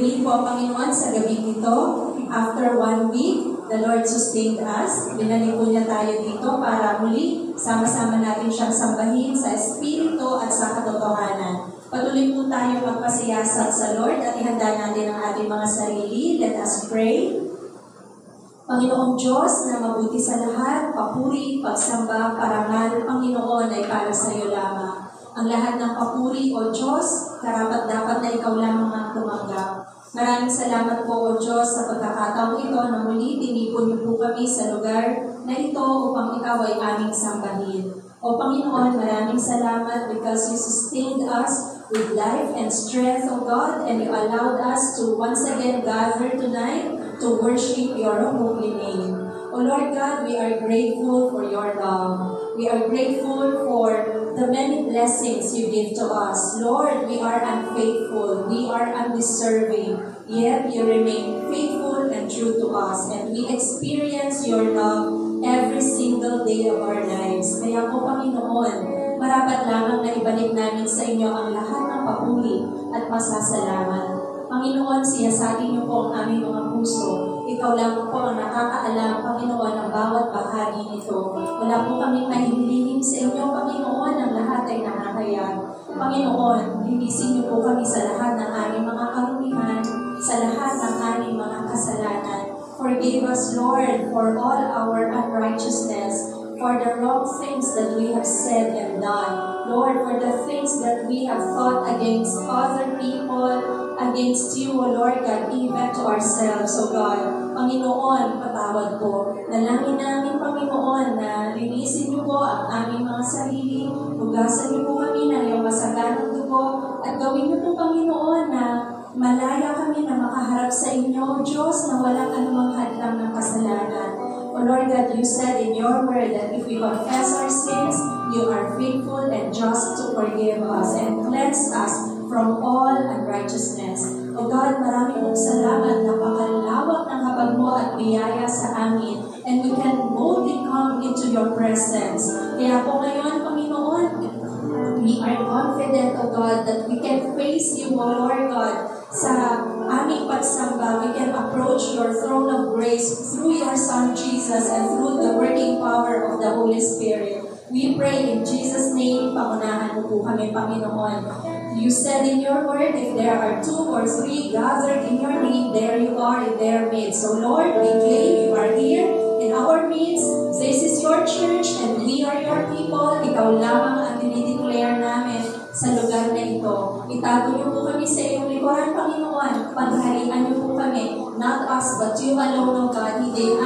Purihin po, Panginoon, sa gabi ito. After 1 week, the Lord sustained us. Binalik po niya tayo dito para muli sama-sama natin siyang sambahin sa Espiritu at sa katotohanan. Patuloy po tayo magpasiyasat sa Lord at ihanda natin ang ating mga sarili. Let us pray. Panginoong Diyos na mabuti sa lahat, papuri, pagsamba, parangal, Panginoon ay para sa iyo lamang. Ang lahat ng papuri, O Diyos, karapat-dapat na ikaw lamang ang tumanggap. Maraming salamat po, O Diyos, sa pagkakataong ito na muli tinipon niyo po kami sa lugar na ito upang ikaw ay aming sambahin. O Panginoon, maraming salamat because you sustained us with life and strength, O God, and you allowed us to once again gather tonight to worship your holy name. O Lord God, we are grateful for your love. We are grateful for the many blessings you give to us. Lord, we are unfaithful. We are undeserving. Yet you remain faithful and true to us. And we experience your love every single day of our lives. Kaya po, Panginoon, marapat lamang na ibalik namin sa inyo ang lahat ng papuri at masasalamat. Panginoon, siyasatin niyo po ang aming mga puso. Ikaw lang po ang nakakaalam, Panginoon, ng bawat bahagi nito. Wala po kaming mahihilingin sa inyo, Panginoon, ang lahat ay nakakaya. Panginoon, linisin niyo po kami sa lahat ng aming mga karumihan, sa lahat ng aming mga kasalanan. Forgive us, Lord, for all our unrighteousness, for the wrong things that we have said and done. Lord, for the things that we have thought against other people, against you, O Lord God, even to ourselves, O God. Panginoon, patawad po. Nalangin namin, Panginoon, na linisin niyo po ang aming mga sarili, hugasan niyo po kami ng iyong masaganang dugo, at gawin niyo po, Panginoon, na malaya kami na makaharap sa inyo, Diyos, na walang anumang hadlang ng kasalanan. O Lord God, you said in your word that if we confess our sins, you are faithful and just to forgive us and cleanse us from all unrighteousness. O God, maraming mong salamat, napakalawak ng habag mo at biyaya sa amin, and we can boldly come into your presence. Kaya po ngayon, Panginoon, we are confident, O God, that we can face you, O Lord God, sa aming pagsamba. We can approach your throne of grace through your Son, Jesus, and through the working power of the Holy Spirit. We pray in Jesus' name, pangunahan mo po kami, Panginoon. You said in your word, if there are 2 or 3 gathered in your name, there you are in their midst. So Lord, we claim you are here in our midst. This is your church and we are your people. Ikaw lamang ang dinideclare namin sa lugar na ito. Itago niyo po kami sa iyong likuran, Panginoon. Pagharian niyo po kami. Not us, but you alone, O God. Hindi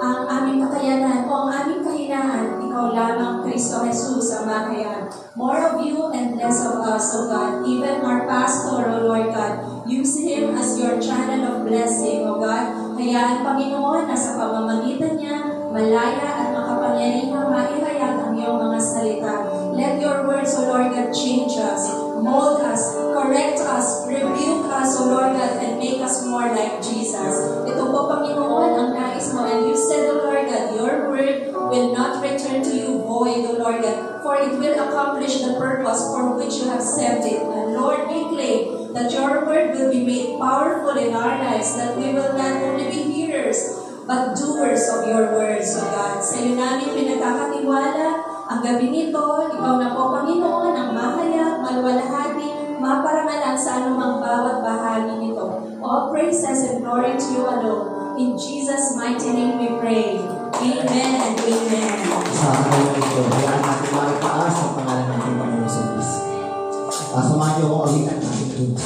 ang aming kakayanan o ang aming kahinaan. Ikaw lamang, Kristo Jesus, ang makayan. More of you and less of us, O God. Even our pastor, O Lord God, use him as your channel of blessing, O God. Hayaan, Panginoon, na sa pamamagitan niya, malaya at makapangyarihang maihayag ang iyong mga salita. Let your words, O Lord God, change us, mold us, correct us, rebuke us, O Lord God, and make us more like Jesus. Ito po, Panginoon, ang nais mo. And you said, O Lord God, your word will not return to you void, O Lord God, for it will accomplish the purpose for which you have sent it. And Lord, we claim that your word will be made powerful in our lives, that we will not only be hearers, but doers of your words, O God. Sa iyo namin pinagkakatiwala ang gabi nito. Ikaw na po, Panginoon, ang mahayag, maluwalhati, maparangalan sa anumang bawat bahagi nito. All praises and glory to you alone. In Jesus' mighty name we pray. Amen and amen. Sa araw ito, hayaan natin makitaas sa pangalan ng ating Panginoon sa Diyos. Samahan niyo kong awitan natin ito.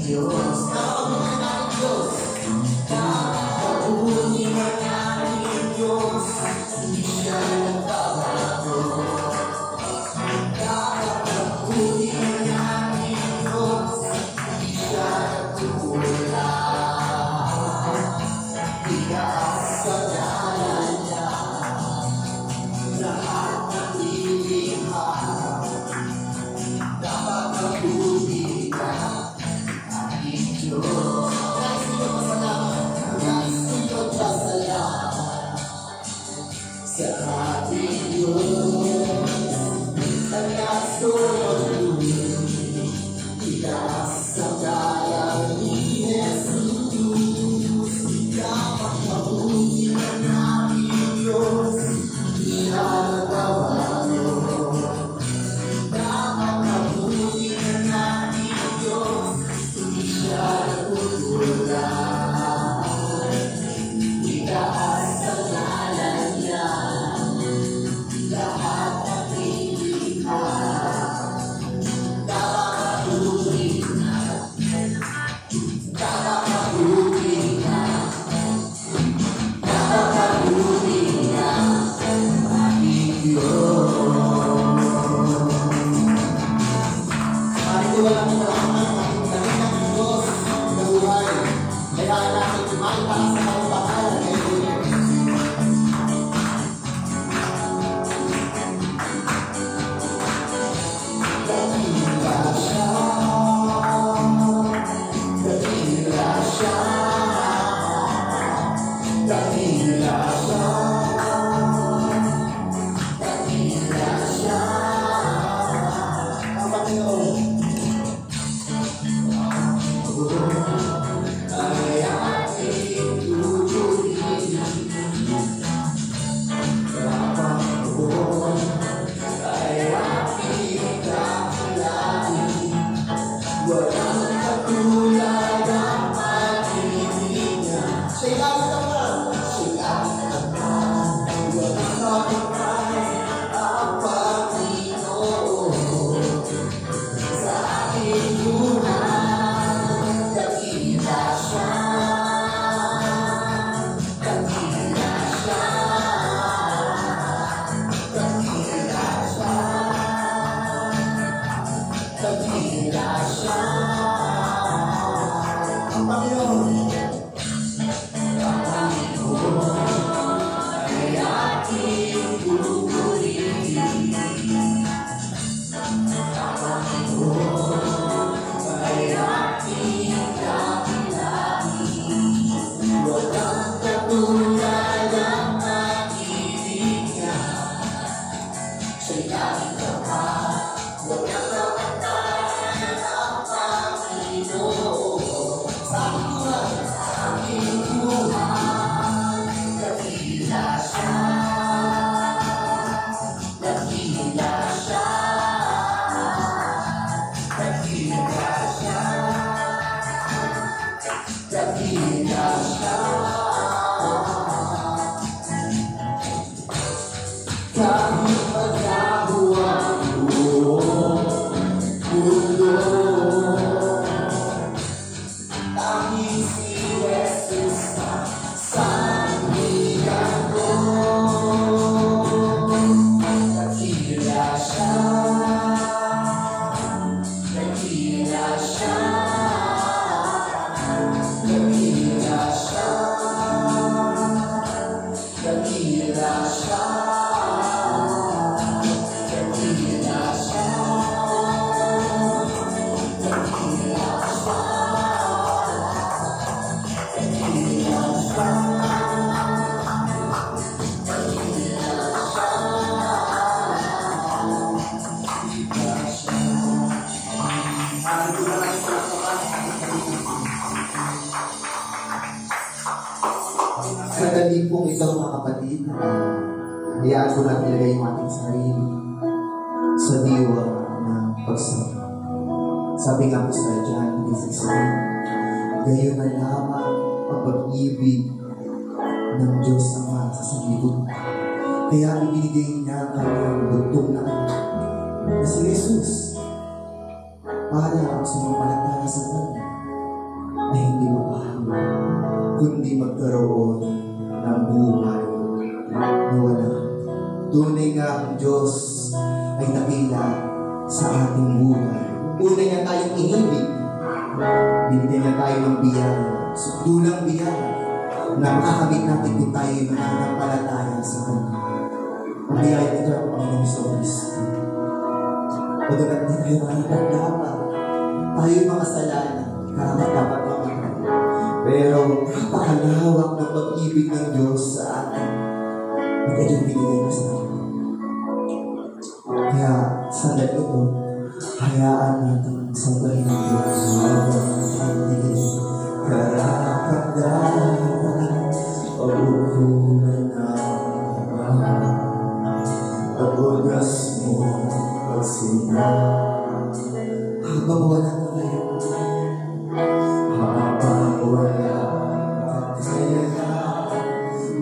Dios, Pinagtiwala mo lang ang ating dakilang Diyos na buhay. Kaya natin kumaitaas sa kanyang pangalan ngayon. Dakila siya, dakila siya, dakila siya, dakila siya. Ang Panginoon ay ating tutuloy. Ang Panginoon ay ating dakilain. Walang katulad ang pag-ibig niya. Siya'y nagtapat, siya'y nagtapat. Walang kapatay ang Panginoon sa aking buhay. Dakila siya, dakila siya, dakila siya, dakila siya. Ang Panginoon ay ating pupurihin. Ang Panginoon ay ating dakilain. Walang katulad ang pag-ibig niya. Siya'y ating tapat, walang kapatay ang Panginoon. Sa aking buhay, dakila siya, dakila siya, dakila siya, dakila siya. Kahit maglaho ang buong mundo, tanging si Jesus na sandigan ko. Dakila siya, dakila siya, dakila siya, dakila siya, dakila siya, dakila siya. Sa galing pong ito mga kapatid, hayaan ko natin ilagay yung ating sarili sa diwa ng pagsama. Sabi nga po sa John 3:16, gayon na lamang ang pag-ibig ng Diyos Ama sa sanlibutan. Kaya ibinigay niya ang kanyang bugtong na anak na si Jesus para ang sumampalataya sa Kanya ay hindi mapahamak, kundi magkaroon ng buhay na wala. Tunay nga ang Diyos ay nakila sa ating buhay. Tunay nga tayong inibig. Binigyan niya tayo ng biyaya, sudulang biyaya na makakamit natin kung tayo ay mananampalataya sa Kanya. Ang biyaya nito ang Panginoong Kristo. Pagkat di tayo makikapdapat, tayo mga kasalanan, karapat-dapat naman. Pero napakalawak ng pag-ibig ng Diyos sa atin. Ang kanyang binigay na sa atin. Kaya sa dahil ito, hayaan natin sa dahil ng Diyos. Hindi karapat-dapat pag-ukulan naman. Pag-ugas mo pagsina. Habang wala ka ngayon, habang wala ka kaya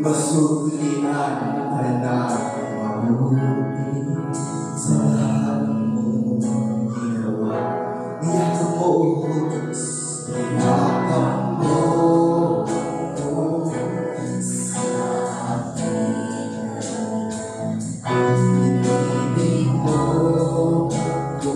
masulian ka na mabuti sa lahat mong ginawa. Iyakan mo, O Diyos, iyakan mo sa akin. Ibig mo ko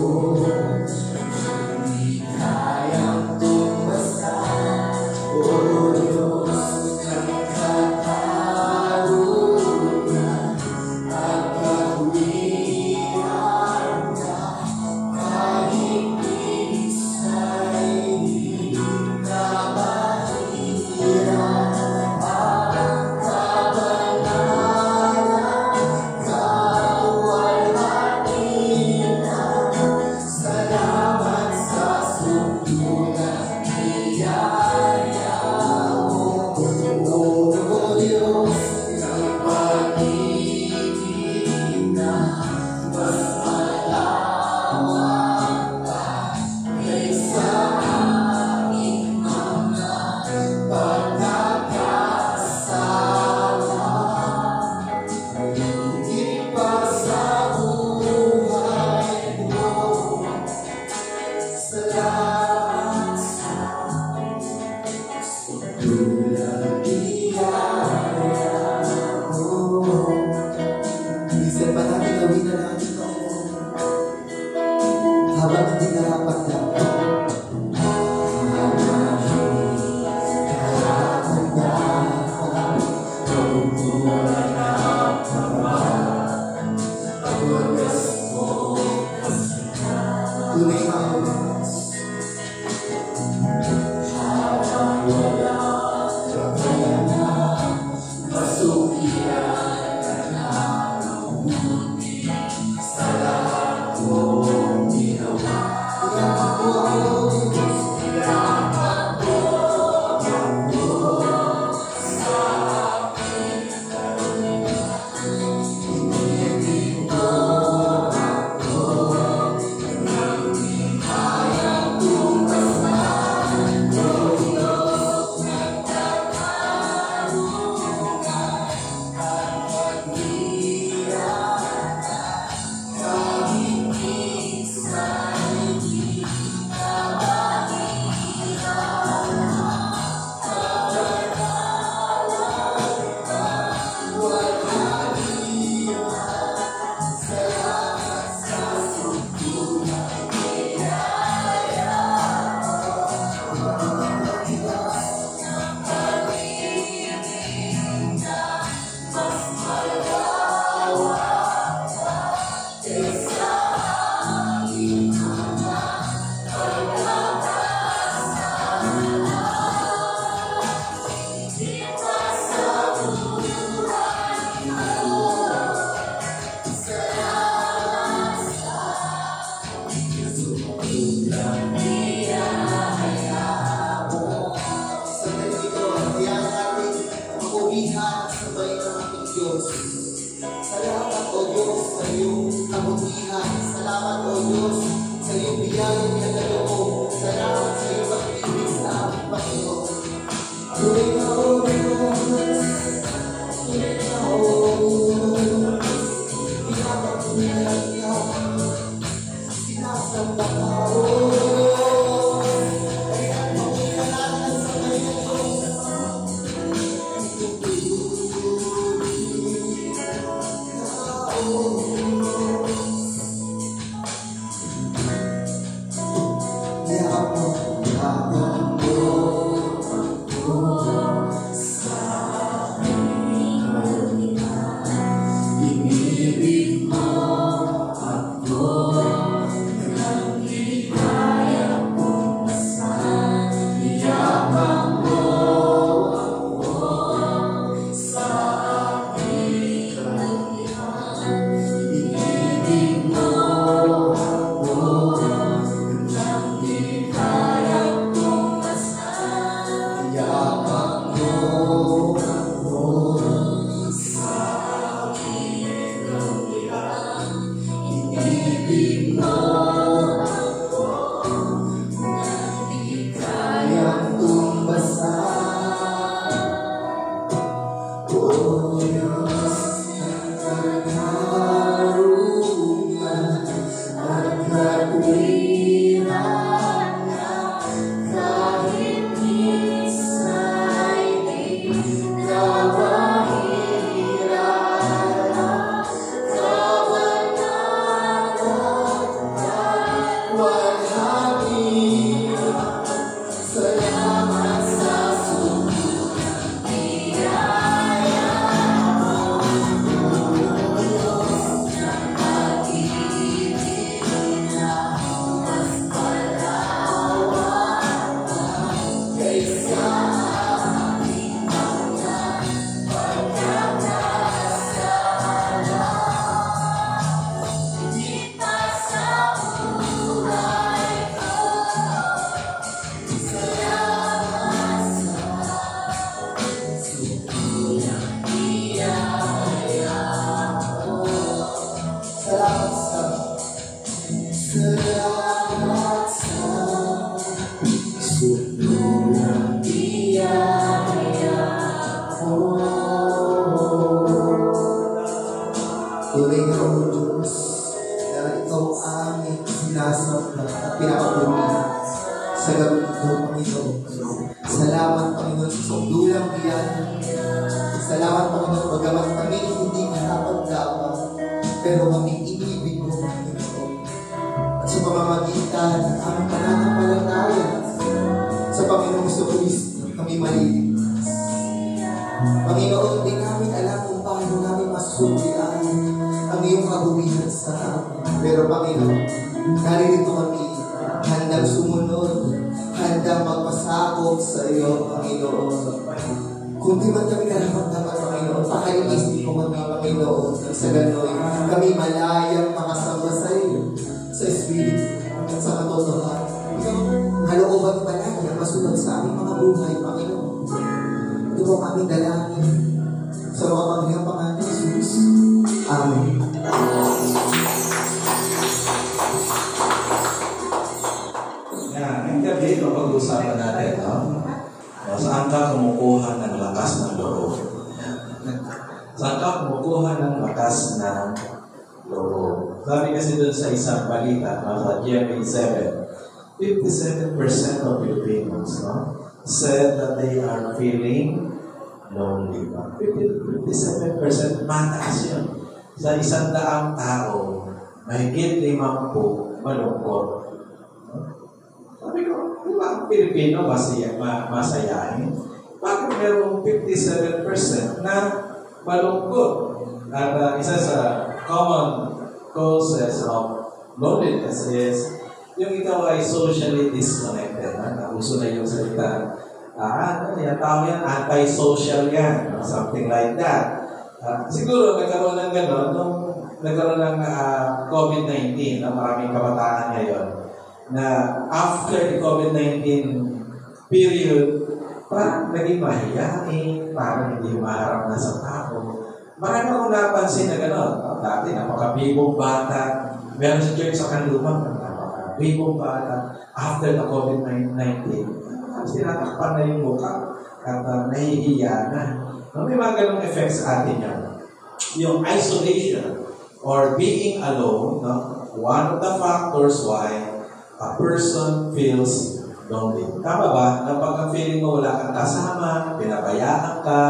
Minsan pa natin gawin na natin ito habang hindi narapat na tunay na salamat o Diyos sa iyong kabutihan. Salamat o Diyos sa iyong biyayang nagalo mo. Salamat sa iyong pag-ibig sa aming Panginoon. Tuloy na o Diyos, tuloy na o Diyos, pinapatuloy niya, sinasamba ka o Diyos, kaya pagkakalanan sa kanyang Diyos. sa gabi ito, Panginoon. Salamat, Panginoon, sa sundulang biyan. Salamat, Panginoon, bagamat kami hindi dapat, pero kami inibig mo, Panginoon. At sa pamamagitan ng aming pananampalataya sa Panginoong Kristo, kami maliligtas. Panginoon, di namin alam kung paano namin masusundian ang iyong kabuhian sa amin. Pero Panginoon, naririto kami, handang sumunod, handang magpasakop sa iyo, Panginoon. Kung di man kami karapat-dapat, Panginoon, pakainis mo kami, Panginoon. Sa gano'n, kami malayang makasama sa iyo, sa Espiritu at sa katotohanan. Kalooban palagi ang masunod sa aming mga buhay, Panginoon. Ito po aming dalangin sa mga paghingang pangalan ni Jesus. Amen. Ngayong gabi, pag-uusapan natin, saan ka kumukuha ng lakas ng loob? Saan ka kumukuha ng lakas ng loob? Sabi kasi doon sa isang balita, sa GMA 7, 57% of Filipinos said that they are feeling lonely. 57%, mataas yun. Sa 100 tao, mahigit 50 malungkot. Sabi ko, di ba ang Pilipino masayahin? Bakit merong 57% na malungkot? At isa sa common causes of loneliness is yung ikaw ay socially disconnected. Nauso na yung salita. Yung tao yan, anti-social yan. Something like that. Siguro nagkaroon ng gano'n nung nagkaroon ng COVID-19 na maraming kabataan ngayon na after the COVID-19 period, parang naging mahiyain, parang hindi maharap na sa tao. Marami akong napansin na gano'n. Dati, napaka-bibong bata. Meron sa church sa Kanlumang, napaka-bibong bata. After the COVID-19, tinatakpan na yung mukha at nahihiya na. May mga ganong effects sa atin yan. Yung isolation or being alone, one of the factors why a person feels lonely. Tama ba? Na pag ang feeling mo wala kang kasama, pinabayaan ka,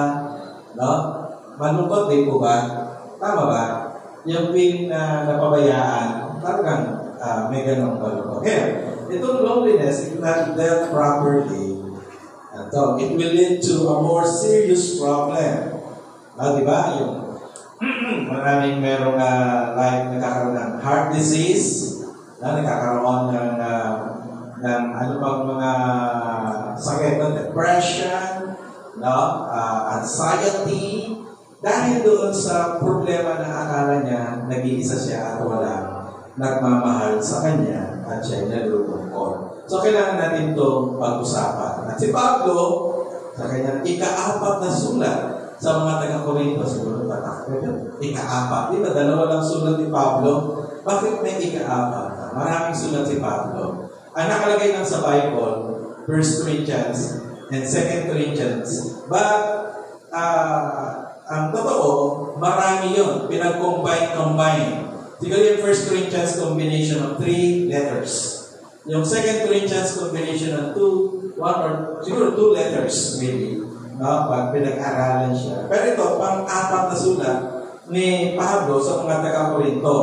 malungkot din po ba? Tama ba? Yung feeling na napabayaan, talagang may ganong malungkot. Kaya, itong loneliness, if not dealt properly, it will lead to a more serious problem. Diba? Yung maraming merong nagkakaroon ng heart disease, nagkakaroon ng ano pang mga sakit ng depression, anxiety, dahil doon sa problema na akala niya nag-iisa siya at wala nagmamahal sa kanya at siya nalulungkot. So, kailangan natin itong pag-usapan. At si Pablo, sa kanyang ika-4 na sulat sa mga taga-Korinto, siguro ika-4. Di ba? 2 lang sulat ni Pablo. Bakit may ika-4? Maraming sulat si Pablo. Ang nakalagay lang sa Bible, 1 Corinthians and 2 Corinthians. But, ang totoo, marami yun. Pinag-combine. Siguro yung 1 Corinthians combination of 3 letters. Yung 2 Corinthians combination of 2 letters, really. Pag pinag-aralan siya. Pero ito, pang-4 na sulat ni Pablo sa mga taga-Korinto.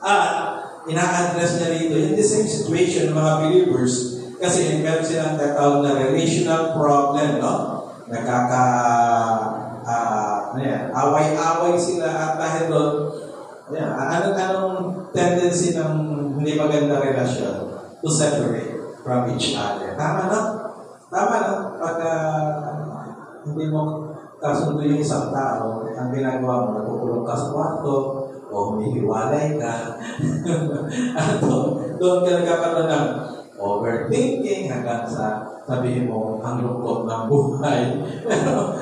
At ina-address niya rito yung the same situation ng mga believers kasi meron silang tatawag na relational problem, away-away sila at dahil doon, anong tendency ng hindi maganda relasyon to separate from each other. Tama, no? Pag hindi mo kasundo yung isang tao, ang ginagawa mo, nagpukulong ka sa kwarto, o humihiwalay ka. At doon ka nagkakaroon ng overthinking hanggang sa sabihin mo, ang lungkot ng buhay. Pero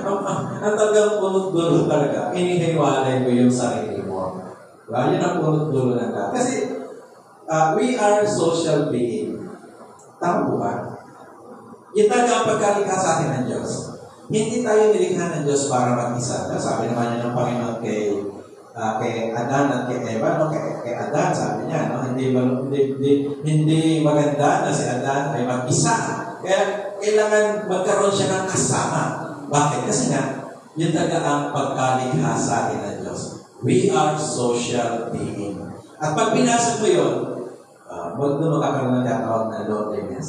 ang tagang punot-dulo talaga, inihiwalay mo yung sarili mo. Yun ang punot-dulo ng ka. Kasi we are social being. Tama po ba? Yung talaga ang pagkalikha sa atin ng Diyos. Hindi tayo nilikha ng Diyos para mag-isa. Sabi naman niya ng Panginoon kay kay Adan at kay Eva, no? Kay Adan, sabi niya, no? Hindi maganda na si Adan ay mag-isa. Kaya kailangan magkaroon siya ng kasama. Bakit? Kasi nga, yun talaga ang pagkalikha sa atin ng Diyos. We are social being. At pag binasa mo yun, huwag na magkakaroon ng tatawag na loneliness.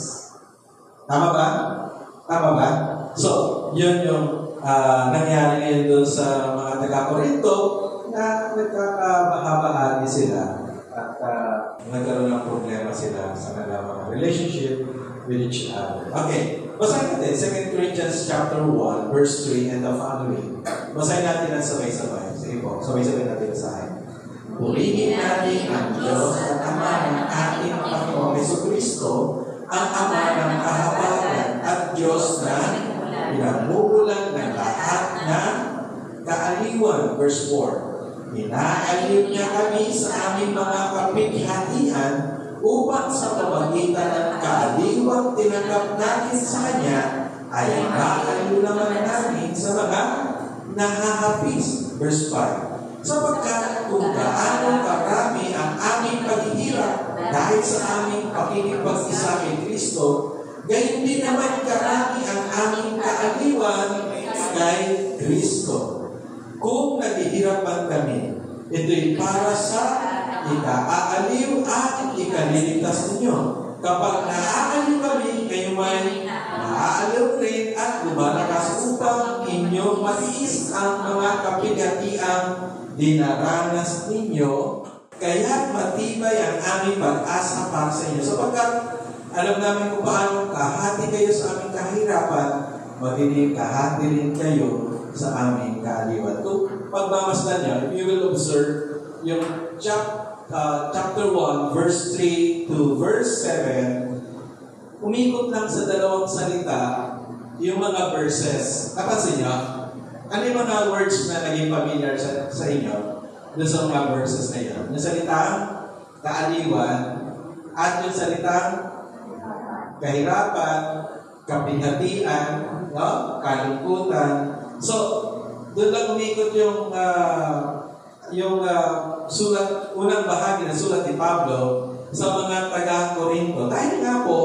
Tama ba? Tama ba? So, yun yung nangyari ngayon doon sa mga taga-Korinto na nagkakabahabahagi sila at nagkaroon ng problema sila sa kanilang mga relationship with each other. Okay, basahin natin 2 Corinthians chapter 1, verse 3 and the following. Basahin natin ang sabay-sabay. Sige po, sabay-sabay natin basahin. Purihin natin ang Diyos at Ama ng ating Panginoong Jesucristo, ang Ama ng kahabagan at Diyos na pinagmubulan ng lahat ng kaaliwan. Verse 4. Inaaliw niya kami sa aming mga kapighatian upang sa pamagitan ng kaaliwang tinanggap natin sa Kanya ay maaliw naman namin sa mga nahahapis. Verse 5. Sapagkat kung gaano karami ang aming paghihirap dahil sa aming pakikipag-isa kay Kristo, gayon din naman karami ang aming kaaliwan kay Kristo. Kung naghihirap man kami, ito'y para sa ika-aaliw at ikaliligtas ninyo. Kapag naaaliw kami, kayo may naaaliw rin at lumalakas upang inyong matiis ang mga kapigatiang dinaranas ninyo, kaya't matibay ang aming pag-asa para sa inyo. Sapagkat alam namin kung paano kahati kayo sa aming kahirapan, magiging kahati rin kayo sa aming kaaliwan. Kung pagmamasdan niyo, you will observe yung chapter 1, verse 3 to verse 7, umikot lang sa dalawang salita yung mga verses. Napansin niyo? Ano yung mga words na naging familiar sa inyo doon sa mga verses na yun? Yung salitang kaaliwan at yung salitang kahirapan, kapighatian, no? Kalungkutan. So, doon lang umikot yung sulat, unang bahagi ng sulat ni Pablo sa mga taga-Korinto. Dahil nga po,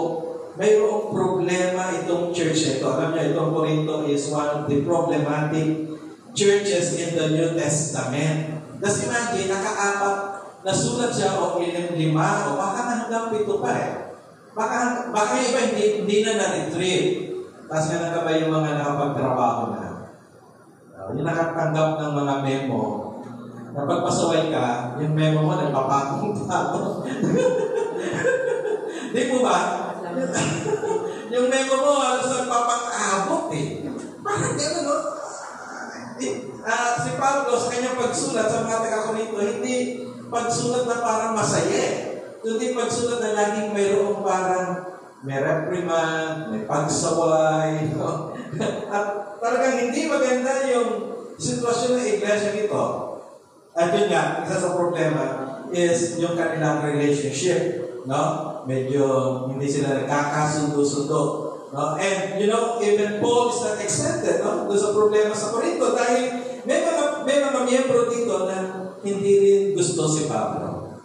mayroong problema itong church ito. Alam niyo, itong Korinto is one of the problematic churches in the New Testament. Just imagine, naka-apat na sulat siya o 5 o baka hanggang 7 pa eh. Baka iba hindi na na-retrieve. Tapos nga nakabay yung mga nakapagtrabaho na. Yung nakatanggap ng mga memo, kapag pasaway ka, yung memo mo nagpapakong tao. Di po ba? Yung memo mo, halos nagpapakabot eh. Parang gano'n, no? Si Pablo, sa kanyang pagsulat sa mga taga-Korinto, hindi pagsulat na parang masaya. Kundi pagsulat na laging mayroong parang may reprimand, may pagsaway, no? At talagang hindi maganda yung sitwasyon ng iglesia dito. At yun nga, isa sa problema is yung kanilang relationship, no? Medyo hindi sila nagkakasundo-sundo, no? And you know, even Paul is not exempted, no? Doon sa problema sa Korinto dahil may mga miyembro dito na hindi rin gusto si Pablo.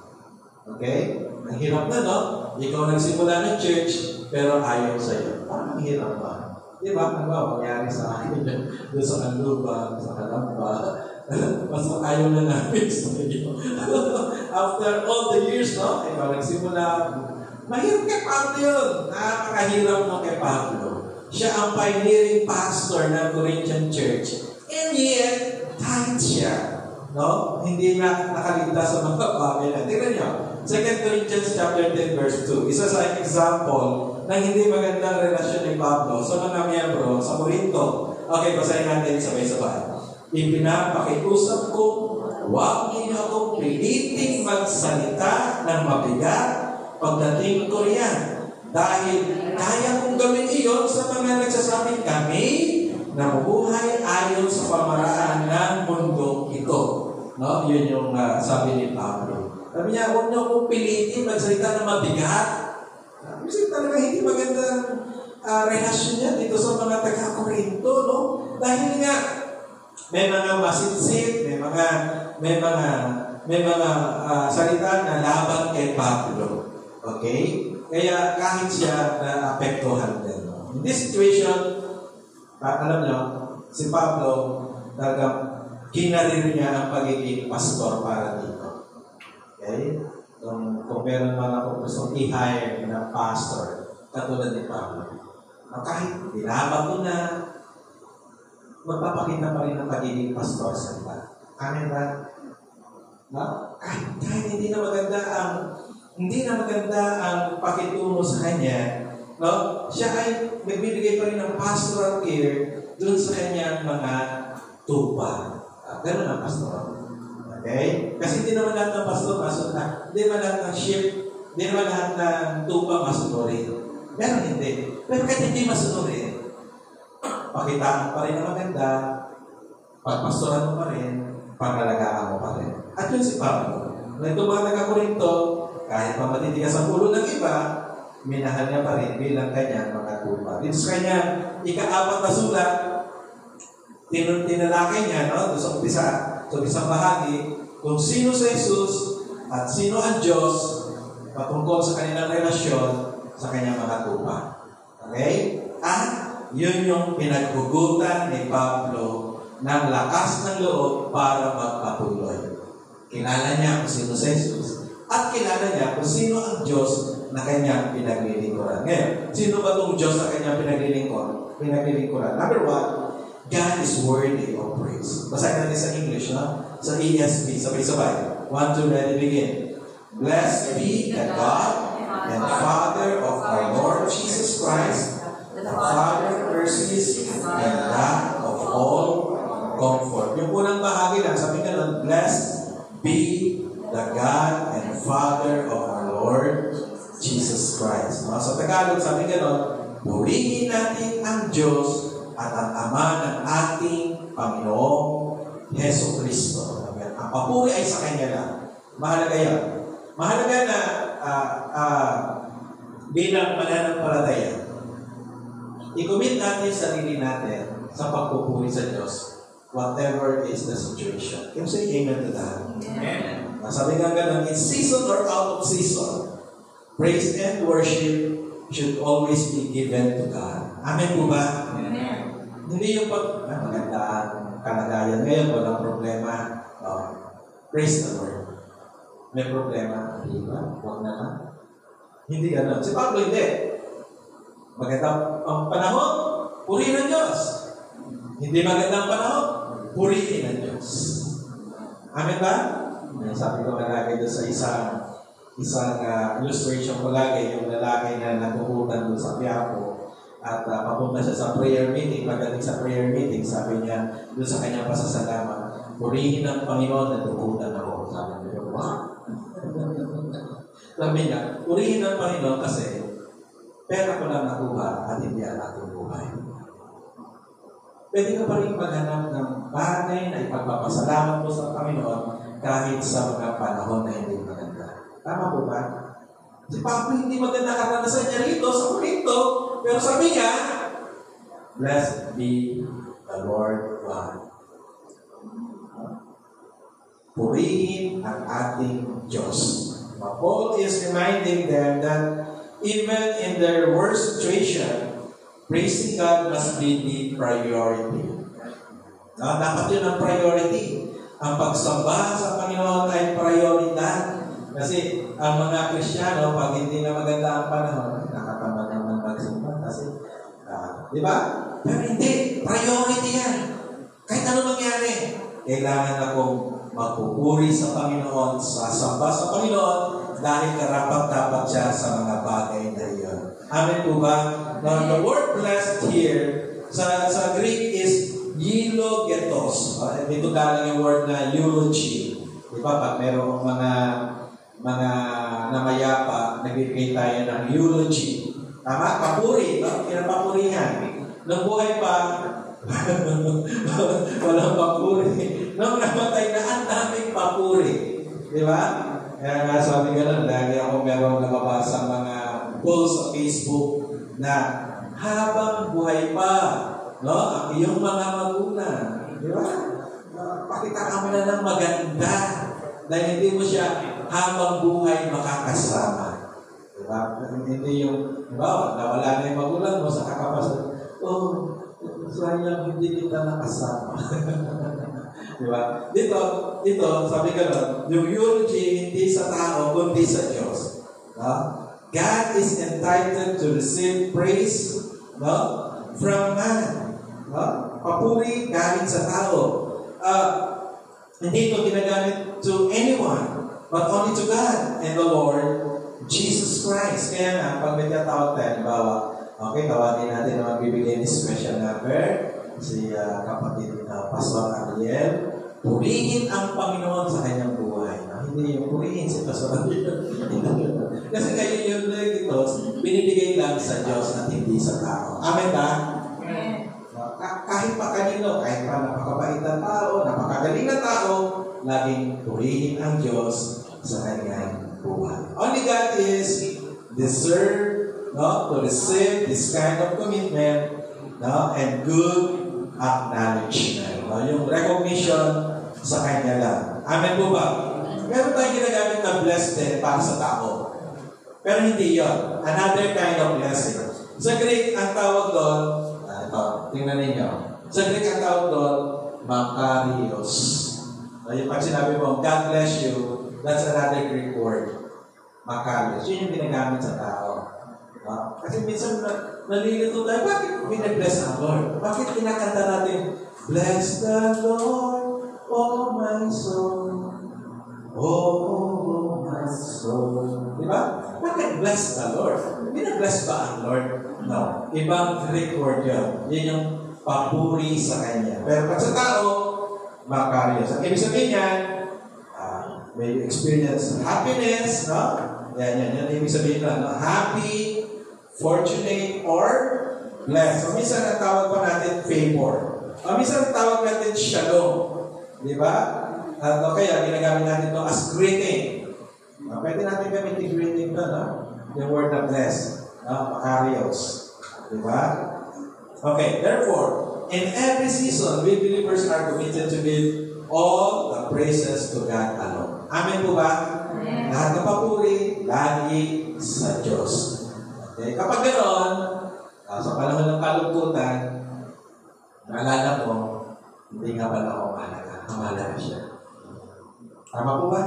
Okay? Ang hirap na, no? Ikaw nagsimula ng church, pero ayaw sa'yo. Parang hirap ba? Di ba? Ano ba? Mangyari sa akin doon sa Kanluba, sa Kalamba. Mas ayaw na namin sa iyo. After all the years, no? Ikaw nagsimula. Mahirap kay Pablo yun. Nakakahirap mo kay Pablo. Siya ang pioneering pastor ng Corinthian Church. And yet, tight siya. No? Hindi na nakaligtas sa mga bagay na. Tingnan niyo. 2 Corinthians chapter 10 verse 2. Isa sa example ng hindi magandang relasyon ni Pablo sa mga miyembro sa Corinto. Okay, basahin natin sabay-sabay. Ipinapakiusap ko, huwag niyo akong piliting magsalita ng mabigat pagdating ko riyan. Dahil kaya kong gawin iyon sa mga nagsasabing kami na mabuhay ayon sa pamaraan ng mundo ito. No? Yun yung sabi ni Pablo. Sabi niya, huwag niyo akong pilitin magsalita ng mabigat. Kasi talaga hindi magandang relasyon niya dito sa mga taga-Korinto, no? Dahil nga, may mga masitsit, may mga may mga salita na laban kay Pablo. Okay? Kaya kahit siya na-apektuhan din. In this situation, alam nyo, si Pablo, talagang kinarir niya ang pagiging pastor para dito. Okay? Kung meron man ako gusto i-hire na pastor, katulad ni Pablo. Kahit dinama ko na, magpapakita pa rin ang pagiging pastor sa iba. Amen ba? No? Kahit hindi na maganda ang pakitungo sa kanya, no? Siya ay nagbibigay pa rin ng pastoral care dun sa kanyang mga tupa. Ganun ang pastoral. Okay? Kasi hindi naman lahat ng pastor hindi naman lahat ng sheep, hindi naman lahat ng tupa masunurin. Meron hindi. Pero kahit hindi masunurin, pakitaan pa rin ang maganda, pagpastoran mo pa rin, pangalagaan mo pa rin. At yun si Pablo. Nung mga taga-Korinto, kahit pa matitigas ang ulo ng iba, minahal niya pa rin bilang kanyang mga tupa. Dito sa kanyang ika-4 na sulat, tinalakay niya, no? Sa isang bahagi, kung sino sa Jesus at sino ang Diyos patungkol sa kanilang relasyon sa kanyang mga tupa. Okay? At yun yung pinaghugutan ni Pablo ng lakas ng loob para magpatuloy. Kilala niya kung sino sa Jesus at kilala niya kung sino ang Diyos na kanyang pinaglilingkuran. Ngayon, sino ba itong Diyos na kanyang pinaglilingkuran? Number 1, God is worthy of praise. Basahin natin sa English, no? Sa ESV, sabay-sabay. 1, 2, ready, begin. Blessed be the God and Father of our Lord Jesus Christ, the Father of mercies and God of all comfort. Yung unang bahagi lang, sabi nga lang, blessed be the God and Father of our Lord Jesus Christ. No? Sa Tagalog, sabi nga nun, purihin natin ang Diyos at ang Ama ng ating Panginoong Heso Kristo. Ang papuri ay sa Kanya lang. Mahalaga yan. Mahalaga na bilang mananampalataya, i-commit natin sarili natin sa pagpupuri sa Diyos, whatever is the situation. Can you say amen to that? Amen. Sabi nga ganun, in season or out of season, praise and worship should always be given to God. Amen po ba? Amen. Hindi yung maganda ang kalagayan ngayon, walang problema. Praise the Lord. May problema, hindi ba? Huwag na lang. Hindi gano'n. Si Pablo hindi. Maganda ang panahon, purihin ang Diyos. Hindi maganda ang panahon, purihin ang Diyos. Amen ba? Sabi ko kalagay doon sa isang illustration ko lagi, yung lalaki na naguhutan doon sa Quiapo at papunta siya sa prayer meeting. Pagdating sa prayer meeting, sabi niya doon sa kanyang pasasalamat, purihin ang Panginoon na duhutan ako. Sabi niya, wow. Sabi niya, purihin ang Panginoon kasi pera ko lang nakuha at hindi ang ating buhay. Pwede ka pa rin maghanap ng bagay na ipagpapasalamat mo sa Panginoon kahit sa mga panahon na hindi maganda. Tama po ba? Si Pablo hindi maganda karanasan niya rito sa Korinto, pero sabi niya, blessed be the Lord God. Purihin ang ating Diyos. Paul is reminding them that even in their worst situation, praising God must be the priority. Dapat yun ang priority. Ang pagsamba sa Panginoon ay prioridad. Kasi ang mga Kristiyano, pag hindi na maganda ang panahon, nakatamad naman magsamba. Kasi, di ba? Pero hindi, priority yan. Kahit ano mangyari, kailangan akong magpupuri sa Panginoon, sasamba sa Panginoon, dahil karapat-dapat siya sa mga bagay na iyon. Amen po ba? Now, the word blessed here, sa Greek is eulogetos. Dito galing yung word na eulogy. Di ba? Pag mayroong mga namayapa, nagbibigay tayo ng eulogy. Tama? Papuri. No? Pinapapurihan. Nung buhay pa, walang papuri. Nung namatay na, ang daming papuri. Di ba? Kaya nga sabi ka lang, lagi ako meron nakabasa mga posts sa Facebook na habang buhay pa, no, ang iyong mga magulang. Di ba? Pakita mo na ng maganda dahil hindi mo siya habang buhay makakasama. Diba? Hindi yung, diba, nawala na yung magulang mo sa kakapasal. Oh, sayang hindi kita nakasama. Diba? Dito, sabi ka nun, yung eulogy hindi sa tao, kundi sa Diyos. No? God is entitled to receive praise, no, from man. No? Papuri galing sa tao. Hindi ito ginagamit to anyone, but only to God and the Lord Jesus Christ. Kaya nga, pag may tatawag tayo, halimbawa, okay, tawagin natin na magbibigay ni special number, si kapatid Pastor Ariel. Purihin ang Panginoon sa kanyang buhay. Hindi yung purihin si Pastor Ariel. Kasi kayo yung ito, binibigay lang sa Diyos at hindi sa tao. Amen ba? Kahit pa kanino, kahit pa napakabait na tao, napakagaling na tao, laging purihin ang Diyos sa kanyang buhay. Only God is deserved, no, to receive this kind of commitment, no, and good acknowledgement. No, yung recognition sa kanya lang. Amen po ba? Meron tayong ginagamit na blessed din para sa tao. Pero hindi yun. Another kind of blessing. Sa Greek, ang tawag doon, tingnan ninyo. Sa Greek, ang tawag doon, Makarios. Yung pag sinabi mo, God bless you, that's another Greek word. Makarios. Yun yung ginagamit sa tao. Kasi minsan nalilito tayo, bakit binabless ang Lord? Bakit kinakanta natin, bless the Lord, oh my soul, oh my soul. Diba? Bakit bless the Lord? Binabless ba ang Lord? No. Ibang Greek word yun. Yun yung papuri sa Kanya. Pero pag sa tao, Makarios. Ang ibig sabihin yan, may experience happiness, no? Yan. Ibig sabihin na, no? Happy, fortunate, or blessed. So, minsan ang tawag pa natin favor. Minsan ang tawag natin shalom. Di ba? At kaya ginagamit natin ito as greeting. Pwede natin gamitin greeting doon, no? Yung word na blessed. Makarios. Di ba? Okay, therefore, in every season, we believers are committed to give all the praises to God alone. Amen po ba? Amen. Lahat ng papuri, lagi sa Diyos. Okay? Kapag ganoon, sa panahon ng kalungkutan, naalala mo, hindi nga pala ako mahalaga. Mahalaga siya. Tama po ba?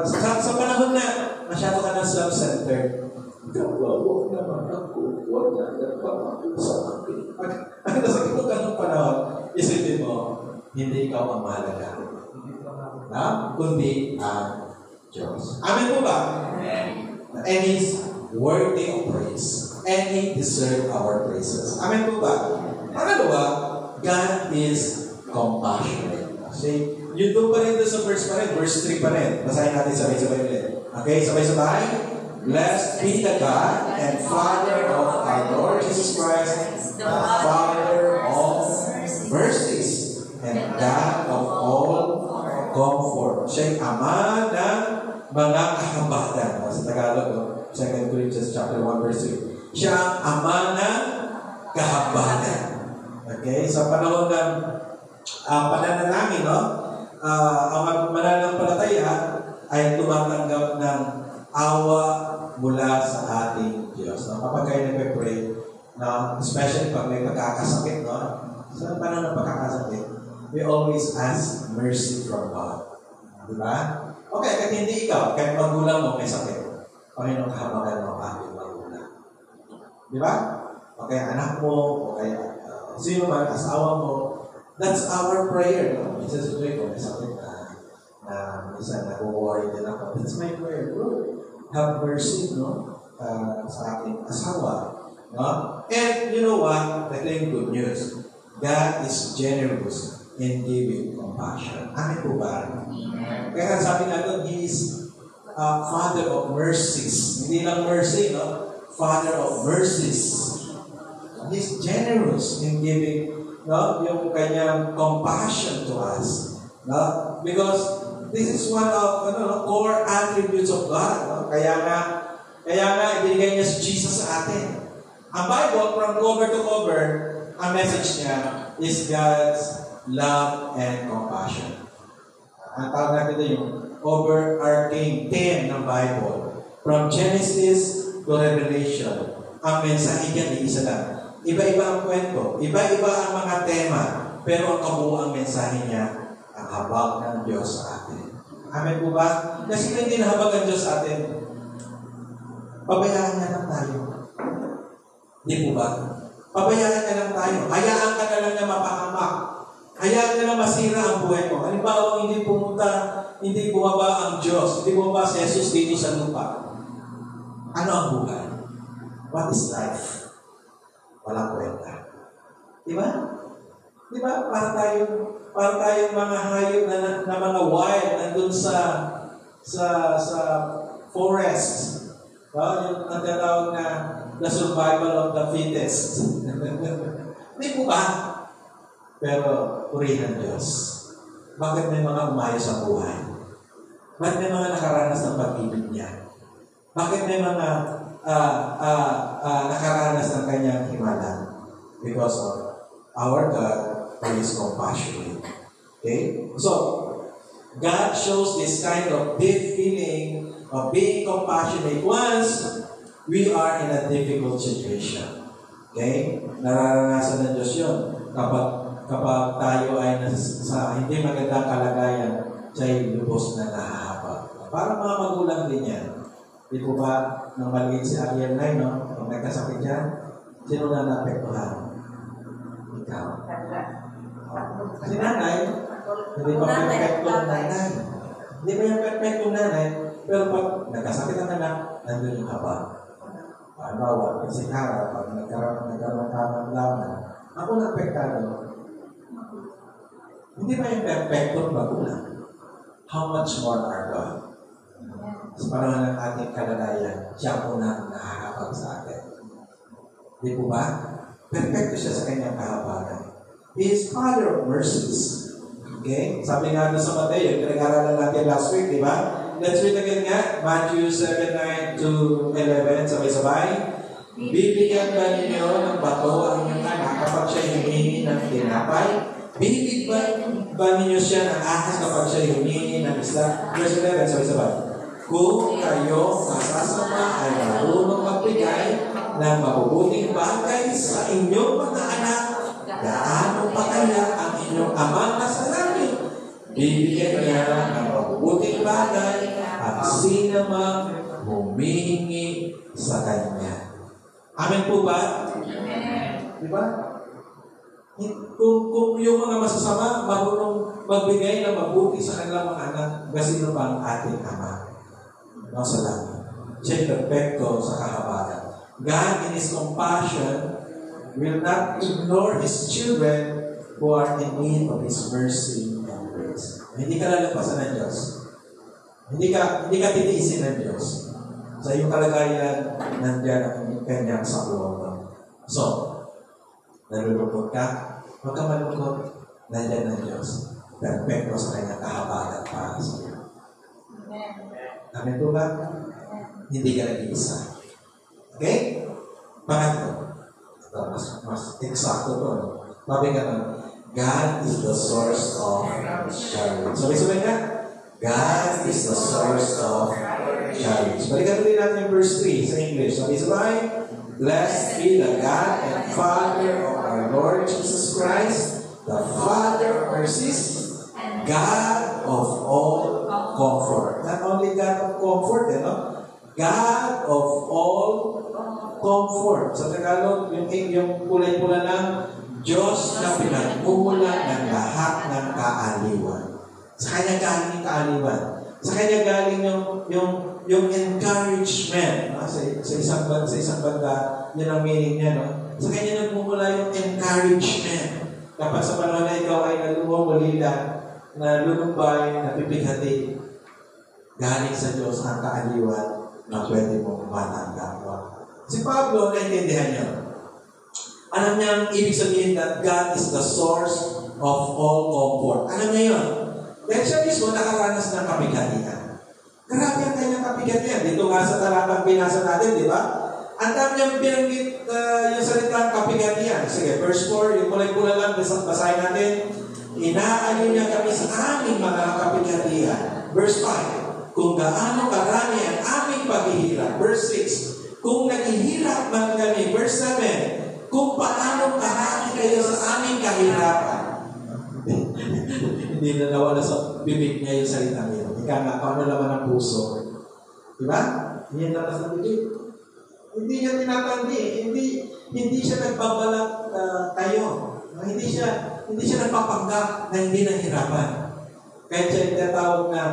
Sa panahon na masyado ka na self-centered, huwag naman ako, huwag naman ako sa akin. Ang nasa ito ka ng panahon, isipin mo, hindi ikaw ang mahalaga. Kundi ang Diyos. Amen po ba? Amen. And He's worthy of praise. And He deserves our praises. Amen po ba? Pangalawa, God is compassionate. See, yun doon pa rin doon sa verse 3 pa rin. Basahin natin sabay-sabay ulit. Okay, sabay-sabay. Blessed be the God and Father of our Lord Jesus Christ, the Father of mercies, and God of all comfort. Siya yung Ama ng mga kahabatan. Sa Tagalog, 2 Corinthians chapter 1 verse 3. Siya ang Ama ng kahabatan. Okay? Sa panahon ng pananalangin, no? Ang mananampalataya ay tumatanggap ng awa mula sa ating Diyos. No? Kapag kayo nagpe-pray, no? Especially pag may pagkakasakit, no? Sa panahon ng pagkakasakit, we always ask mercy from God. Diba? Okay, kahit hindi ikaw, kahit magulang mo may sakit, Panginoon, kahabagan mo ang ating magulang. Diba? Okay, anak mo, okay, sino man, asawa mo, that's our prayer. No? Minsan sa tuloy ko, may sakit na minsan nag-worry din ako. That's my prayer, Lord. Have mercy, no? Sa aking asawa. No? And you know what? Ito yung good news. God is generous in giving compassion. Amin po ba? Kaya sabi nga doon, He is Father of mercies. Hindi lang mercy, no? Father of mercies. He's generous in giving, no, yung kanyang compassion to us. No? Because this is one of core attributes of God. No? Kaya nga ibigay niya si Jesus sa atin. Ang Bible, from cover to cover, ang message niya is God's love and compassion. Ang tawag natin ito yung overarching theme ng Bible. From Genesis to Revelation, ang mensahe niya ay isa lang. Iba-iba ang kwento, iba-iba ang mga tema, pero ang kabuuang mensahe niya, ang habag ng Diyos sa atin. Amen po ba? Kasi hindi nahabag ang Diyos sa atin. Pabayaan na lang tayo. Hindi po ba? Pabayaan na lang tayo. Hayaan ka na lang na mapahamak. Hayaan na lang masira ang buhay mo. Halimbawa, hindi bumaba ang Diyos, hindi bumaba si Jesus dito sa lupa. Ano ang buhay? What is life? Walang kwenta. Diba? Diba? Para tayong mga hayop na mga wild nandun sa forest. Yung natawag na the survival of the fittest. Hindi po ba? Pero purihan Diyos. Bakit may mga umayos sa buhay? Bakit may mga nakaranas ng pag-ibig niya? Bakit may mga nakaranas ng kanyang himala? Because of our God who is compassionate. Okay? So, God shows this kind of deep feeling of being compassionate once we are in a difficult situation. Okay? Nararanasan ng Diyos yun. Kapag tayo ay sa hindi magandang kalagayan, siya ay lubos na nahahabag. Parang mga magulang din yan. Di po ba, nang maliit si Ariel Nay, no? Pag nagkasakit yan, sino na naapektuhan? Ikaw. Kasi nanay, hindi pa perfecto ng nanay. Hindi pa yung perfecto ng nanay, pero pag nagkasakit ang anak, nandun yung habang. Halimbawa, si Kara, pag nagkaroon ng laman, ako napektado. Hindi pa yung perfecto magulang. How much more our God? Sa panahon ng ating kalagayan, siya po na nakakapag sa atin. Di po ba? Perfecto siya sa kanyang kahabagan. He is Father of mercies. Okay? Sabi nga doon sa Mateo, pinag-aralan natin last week, di ba? Let's read again nga. Matthew 7:9-11. Sabay-sabay. Bibigyan ba ninyo ng bato ang inyong anak kapag siya humihingi ng tinapay? Bibigyan ba ninyo siya ng ahas kapag siya humihingi ng isla? Verse 11, sabay-sabay. Kung kayo masasama ay marunong magbigay ng mabubuting bagay sa inyong mga anak, gaano pa kaya ang inyong Ama na sa langit? Bibigyan niya ng mabubuting bagay at sino mang humihingi sa Kanya. Amen po ba? Amen. Diba? Kung yung mga masasama marunong magbigay ng mabuti sa kanilang mga anak, gasino ba ang ating Ama? No, sa langit. Siya perfecto sa kahabagan. God in His compassion will not ignore His children who are in need of His mercy and grace. Hindi ka lalapasan ng Diyos. Hindi ka titiisin ng Diyos. Sa iyong kalagayan, nandiyan ang kanyang sakulong. So, nalulungkot ka, huwag ka malungkot, nandiyan ng Diyos. Perfecto sa kanyang kahabagan para sa iyo. Amen po ba? Hindi ka nag-iisa. Okay? Pangatlo. Mas eksakto to. Sabi nga naman, God is the source of charity. Sabi nga, God is the source of charity. Balikan ulit natin yung verse 3 sa English. Sabi, blessed be the God and Father of our Lord Jesus Christ, the Father of mercies, God of all comfort. Not only God of comfort, God of all comfort. Sa Tagalog, yung kulay-pula ng Diyos na pinagmumulan ng lahat ng kaaliwan. Sa Kanya galing yung kaaliwan. Sa Kanya galing yung encouragement. Sa isang banda, yun ang meaning niya. No? Sa Kanya nagmumula yung encouragement. Kapag sa panahon na ikaw ay nalumulila, na lulumbay, napipighati, galing sa Diyos ang kaaliwan na pwede mong matanggap. Si Pablo, naintindihan niya. Alam niya ang ibig sabihin that God is the source of all comfort. Alam niya yun. Dahil siya mismo nakaranas ng kapighatian. Grabe ang kanyang kapighatian. Dito nga sa talatang binasa natin, di ba? Ang dami niyang binanggit yung salitang kapighatian. Sige, verse 4, yung kulay-pula lang, basahin natin. Inaano niya kami sa aming mga kapighatian. Verse 5, kung gaano karami ang aming paghihirap. Verse 6, kung naghihirap man kami. Verse 7, kung paano karami kayo sa aming kahirapan. Hindi na nawala sa bibig niya yung salita niya. Ika nga, paano naman ang puso? Diba? Hindi na sa bibig. Hindi niya tinatandi. Hindi siya nagbabalat kayo. Hindi siya nagpapanggap na hindi nahirapan. Kaya siya itatawag na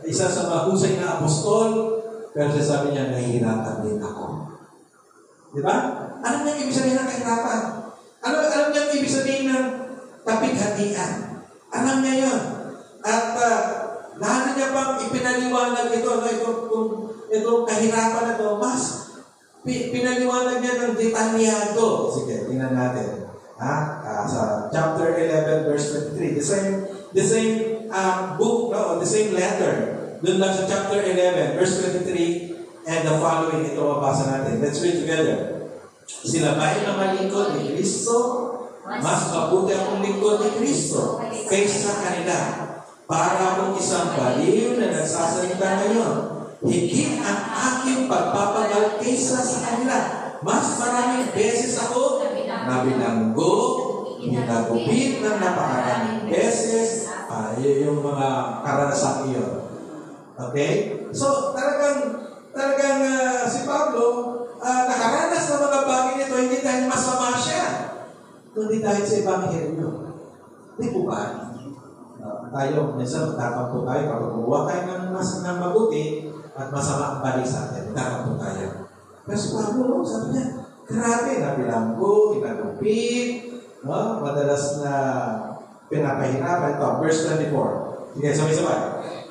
isa sa mahusay na apostol, pero siya sabi niya, nahihirapan din ako. Diba? Alam niya ibig sabihin ng kahirapan? Alam niya ibig sabihin ng kapighatian? Alam niya yun. At lalo niya pang ipinaliwanag ito, itong kahirapan na ito, mas pinaliwanag niya ng detalyado. Sige, tingnan natin. Sa chapter 11, verse 23. The same book, no? The same letter. Doon lang sa chapter 11, verse 23, and the following, ito mabasa natin. Let's read together. Sila ba'y na malingkod ni Kristo? Mas mabuti akong lingkod ni Kristo kaysa kanila. Para akong isang baliw na nagsasalita ngayon. Higit ang aking pagpapagal kaysa sa kanila. Mas maraming beses ako nabilanggo, hinagupit ng napakaraming beses. Yung mga karanasan iyon. Okay? So, talagang si Pablo, nakaranas ng mga bagay nito, hindi dahil masama siya, kundi dahil sa Ebanghelyo. Di po ba? Tayo, minsan magtatampo tayo kapag gumawa tayo ng mabuti at masama ang balik sa atin. Magtatampo tayo. Pero si Pablo, sabi niya, grabe, nabilanggo, hinagupit, no? Madalas na pinapahirapan. Ito, verse 24. Sige, sabay-sabay.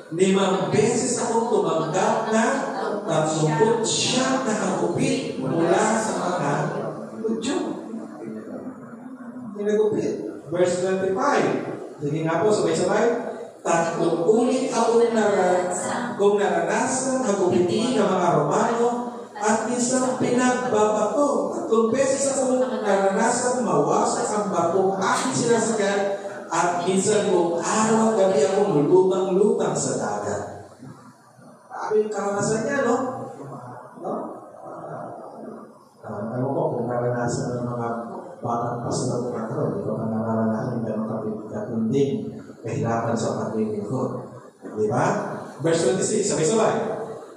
5 beses akong tumanggap na 30 siya nakagupit mula sa mga tudyo. Hinagupit. Verse 25. Sige nga po, sabay-sabay. 3 ulit akong naranasan hagupitin ng mga Romano at minsan pinagbabato. 3 beses akong naranasan mawasak ang batong aking sinasagad at minsan buong araw at gabi akong lulutang-lutang sa dagat. Sabi yung karanasan niya, no? Ano ko, kung naranasan ng mga batang pasunod na ito, di ba ka naranasan yung ganong katinding kahirapan sa paglilingkod. Di ba? Verse 26, sabay-sabay.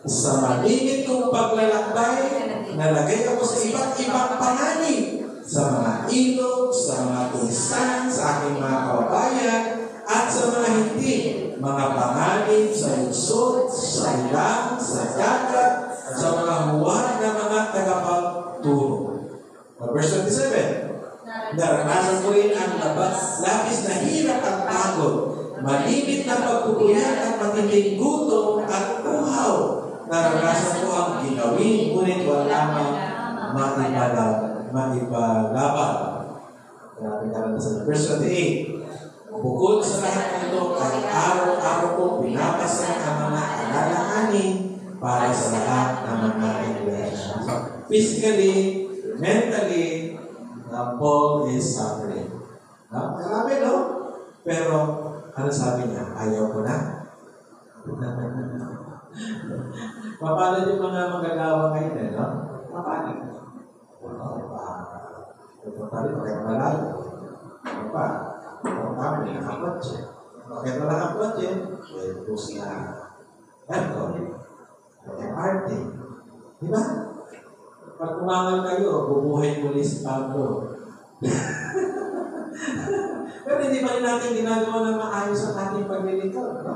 Sa malingit kong paglalakbay, nalagay ako sa iba't ibang panganib. Sa mga ilog, sa mga tulisan, sa aking mga kababayan, at sa mga hindi, mga panganib sa lungsod, sa ilang, sa dagat, at sa mga huwag na mga tagapagturo. Verse 27, naranasan ko rin ang labis na hirap at pagod, malimit na pagpupuyat at matinding gutom at uhaw. Naranasan ko ang ginawin, ngunit wala lamang maipalaban. Verse 28, bukod sa lahat ng ito, ay araw-araw ko pinapasan ang mga alalahanin para sa lahat ng mga iglesia. So, physically, mentally, Paul is suffering. Marami, no? Pero, ano sabi niya? Ayaw ko na. Paano yung mga magagawa ngayon, no? Paano? Ito tayo, pakita malayo. Ano pa? Ito kami, nakakotse. Pakita nakakotse, may bus na aircon. MRT. Diba? Pag kumangal kayo, bubuhay muli si Pablo. Pero hindi pa rin natin ginagawa na maayos ang ating paglilingkod. No?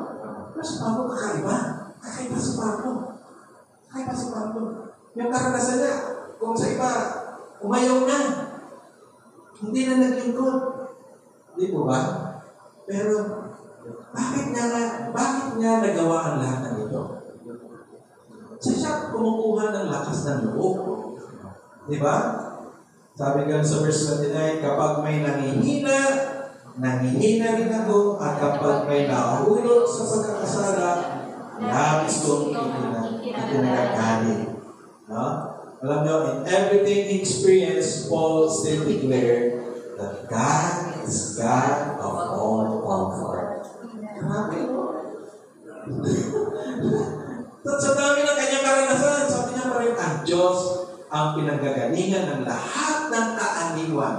Pero si Pablo kakaiba. Kakaiba si Pablo. Kakaiba si Pablo. Yung karanasan niya, kung sa iba, umayaw na. Hindi na naglingkod. Hindi po ba? Pero, bakit niya nagawa ang lahat ng ito? Siya kumukuha ng lakas ng loob. Di ba? Sabi nga sa verse 29, kapag may nanghihina rin ako, at kapag may nahulog sa pagkakasala, labis kong itinagagali. No? Alam nyo, in everything he experienced, Paul still declared that God is God of all At sa dami ng kanyang karanasan, sabi niya pa rin, ang Diyos ang pinanggagalingan ng lahat ng kaaniwan.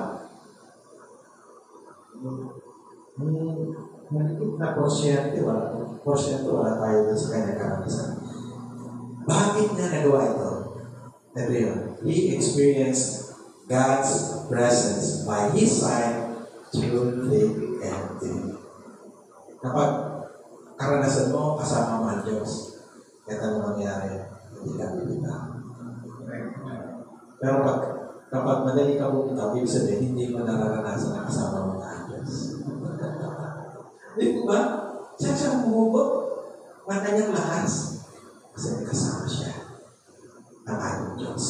Malikit na porsyento, wala tayo doon sa kanyang karanasan. Bakit niya nagawa ito? Ito yun. He experienced God's presence by His side through thick and thin. Kapag karanasan mo, kasama mo ang Diyos, ito na mangyari, hindi ka bibitaw. Pero kapag madali ka bumitaw, ibig sabihin, hindi mo nararanasan na kasama mo ang Diyos. Di ba? Siya humubot ng kanyang lakas. Kasi may kasama siya ang ating Diyos.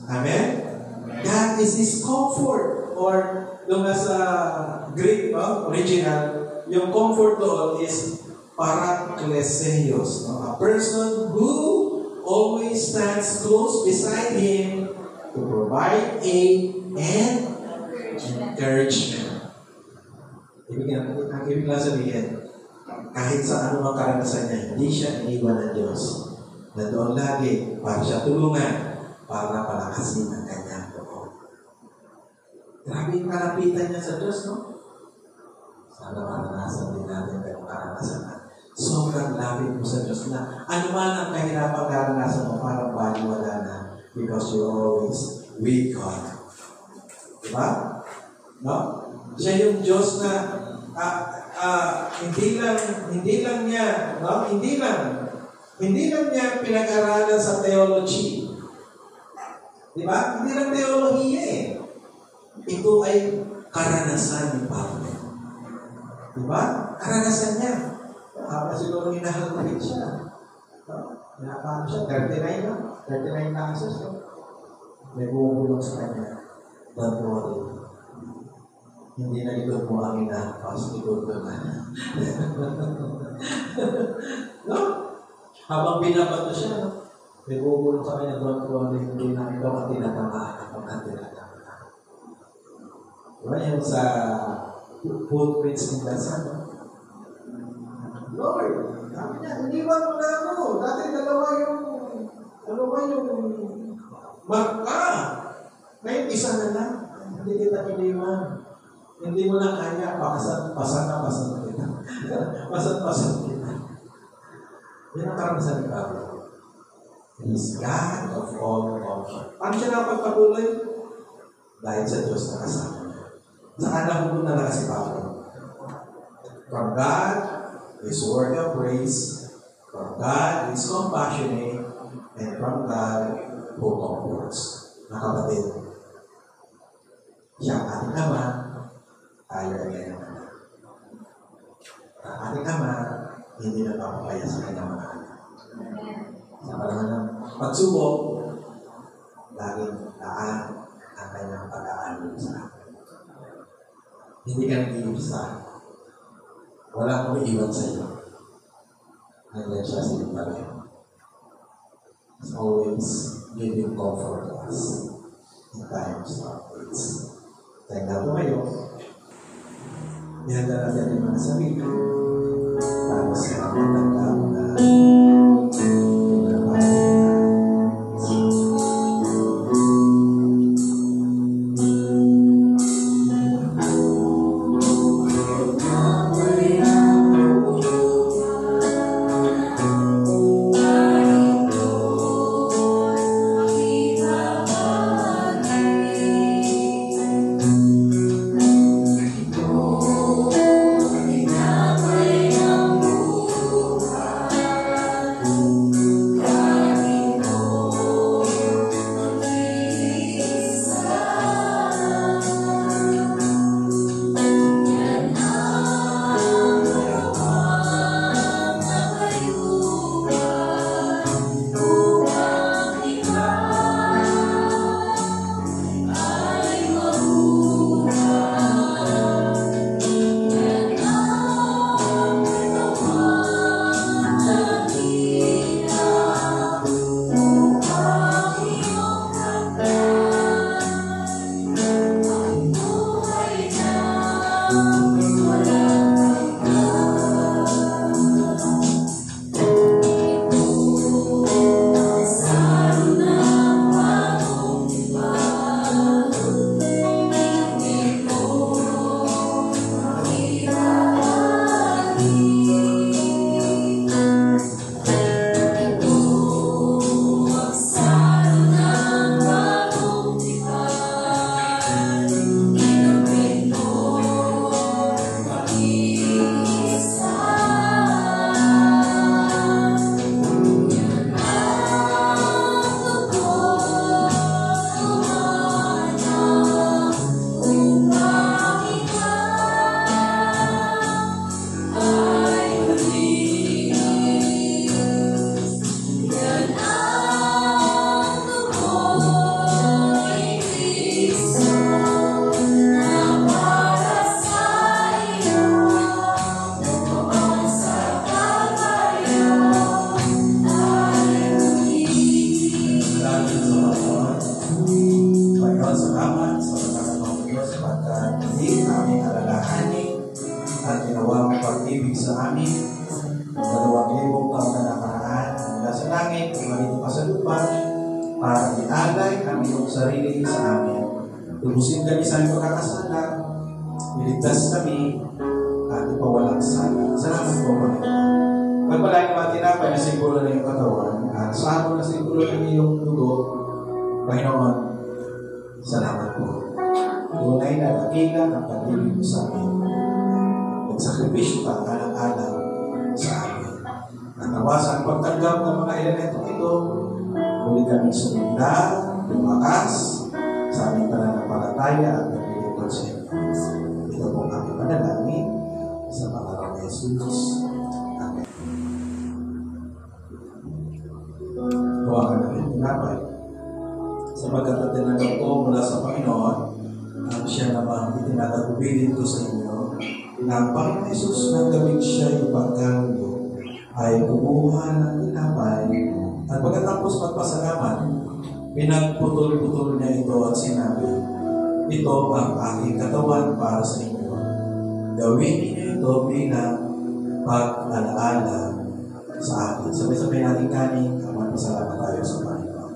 Amen? God is His comfort. Or, nung nasa Greek, original, yung comfort doon is parakleseos. A person who always stands close beside Him to provide aid and encouragement. Ang ibig lang sabihin, kahit sa anumang karanasan niya, hindi siya iniwan ng Diyos. Nandoon lagi para siya tulungan, para palakasin ang kanyang loob. Grabe yung kalapitan niya sa Diyos, no? Sana maranasan din natin kayong karanasan na sobrang lapit mo sa Diyos na ano man ang kahirapang karanasan mo, parang baliwala na because you're always with God. Diba? No? Siya yung Diyos na hindi lang niya pinag-aralan sa theology. Diba? Hindi lang teolohiya eh. Ito ay karanasan ni Pablo. Diba? Karanasan niya. Habang siguro hinahalapit siya. Pinapano siya. 39 na. 39 na asos. May bumulong sa kanya. Don't worry. Hindi na likod mo ang ina. Pas likod mo na. No? Habang binabato siya, may bumulong sa kanya. Don't worry. Hindi na ikaw ang tinatamaan. Ang tinatamaan. Diba yung sa footprints ng Dasan, no? Lord, sabi niya, iniwan mo na ako. Dati dalawa yung marka. Ngayon, isa na lang. Hindi kita iniwan. Hindi mo na kaya. Pasan kita. Pasan kita. Yan ang karanasan ni Pablo. He is God of all comfort. Paano siya napagpatuloy? Dahil sa Diyos na kasama niya. Saan napupunta na kasi Pablo? From God, His word of praise. From God, His compassionate. And from God, who comforts. Mga kapatid, siya ang ating Ama, tayo ay kanyang anak. Ang ating Ama, hindi na papapaya sa kanyang mga anak. Sa panahon ng pagsubok, laging laan ang kanyang pag-aalok sa akin. Hindi ka nag-iibsa. Walang umiiwan sa iyo. Nandiyan siya sa iyo pa rin. It's always giving comfort to us in times of needs. Tanda po kayo. Ihanda natin yung mga sarili para sa matanda na sa amin. 2,000 taon na nakaraan mula sa langit, umalito pa sa lupa, para ialay ang iyong sarili sa amin. Tubusin kami sa iyong pagkakasala, iligtas kami, at ipawalang sala. Salamat po, Panginoon. Magpalain naman tinapay na simbolo ng iyong katawan, at saro na simbolo ng iyong dugo, Panginoon, salamat po. Tunay na dakila ang pag-ibig mo sa amin. Nagsakripisyo ka alang-alang sa amin. Natawasan ang pagtanggap ng mga elementong ito, muli kami sumunod, lumakas, sa aming pananampalataya at naglilingkod sa inyo. Ito po ang aming panalangin sa pangalan ni Jesus. Amen. Tuwakan namin tinapay. Sapagkat at tinanong ko mula sa Panginoon, ang siya namang itinatagubilin ko sa inyo, na ang Panginoon Jesus ng gabing siya ipagkalyo ay kumuha ng tinapay at pagkatapos magpasalamat, pinagputol-putol niya ito at sinabi, ito ang aking katawan para sa inyo. Gawin niyo ito bilang pag-alaala sa akin. Sabay-sabay natin kanin, magpasalamat tayo sa Panginoon.